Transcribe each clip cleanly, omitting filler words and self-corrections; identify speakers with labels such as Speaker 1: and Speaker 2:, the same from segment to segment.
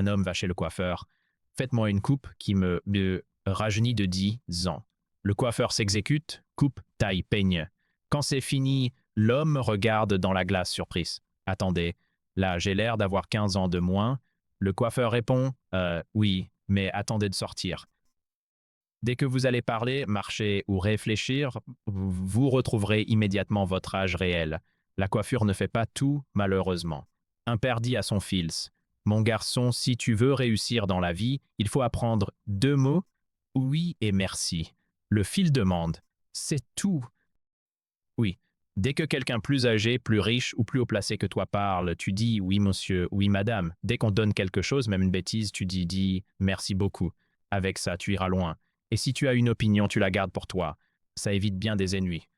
Speaker 1: Un homme va chez le coiffeur. Faites-moi une coupe qui me rajeunit de 10 ans. Le coiffeur s'exécute, coupe, taille, peigne. Quand c'est fini, l'homme regarde dans la glace surprise. Attendez, là j'ai l'air d'avoir 15 ans de moins. Le coiffeur répond oui, mais attendez de sortir. Dès que vous allez parler, marcher ou réfléchir, vous retrouverez immédiatement votre âge réel. La coiffure ne fait pas tout, malheureusement. Un père dit à son fils, mon garçon, si tu veux réussir dans la vie, il faut apprendre deux mots, oui et merci. Le fils demande, c'est tout. Oui. Dès que quelqu'un plus âgé, plus riche ou plus haut placé que toi parle, tu dis oui monsieur, oui madame. Dès qu'on te donne quelque chose, même une bêtise, tu dis merci beaucoup. Avec ça, tu iras loin. Et si tu as une opinion, tu la gardes pour toi. Ça évite bien des ennuis.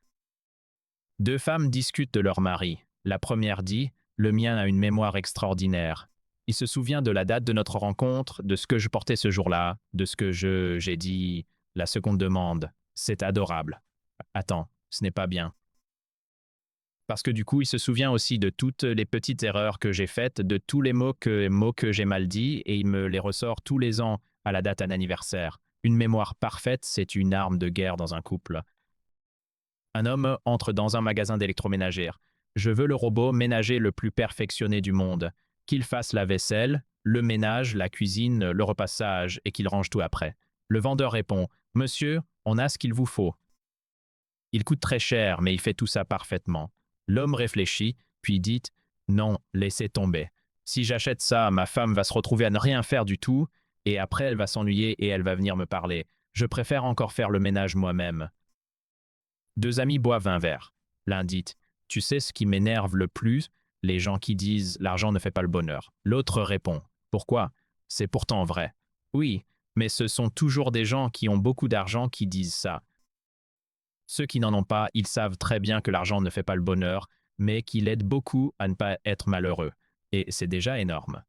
Speaker 1: Deux femmes discutent de leur mari. La première dit, le mien a une mémoire extraordinaire. Il se souvient de la date de notre rencontre, de ce que je portais ce jour-là, de ce que j'ai dit. La seconde demande, c'est adorable. Attends, ce n'est pas bien. Parce que du coup, il se souvient aussi de toutes les petites erreurs que j'ai faites, de tous les mots que j'ai mal dit, et il me les ressort tous les ans à la date d'un anniversaire. Une mémoire parfaite, c'est une arme de guerre dans un couple. Un homme entre dans un magasin d'électroménager. Je veux le robot ménager le plus perfectionné du monde. Qu'il fasse la vaisselle, le ménage, la cuisine, le repassage et qu'il range tout après. Le vendeur répond, Monsieur, on a ce qu'il vous faut. Il coûte très cher, mais il fait tout ça parfaitement. L'homme réfléchit, puis dit non, laissez tomber. Si j'achète ça, ma femme va se retrouver à ne rien faire du tout, et après elle va s'ennuyer et elle va venir me parler. Je préfère encore faire le ménage moi-même. Deux amis boivent un verre. L'un dit tu sais ce qui m'énerve le plus? Les gens qui disent l'argent ne fait pas le bonheur. L'autre répond pourquoi? C'est pourtant vrai. Oui, mais ce sont toujours des gens qui ont beaucoup d'argent qui disent ça. Ceux qui n'en ont pas, ils savent très bien que l'argent ne fait pas le bonheur, mais qu'il aide beaucoup à ne pas être malheureux. Et c'est déjà énorme.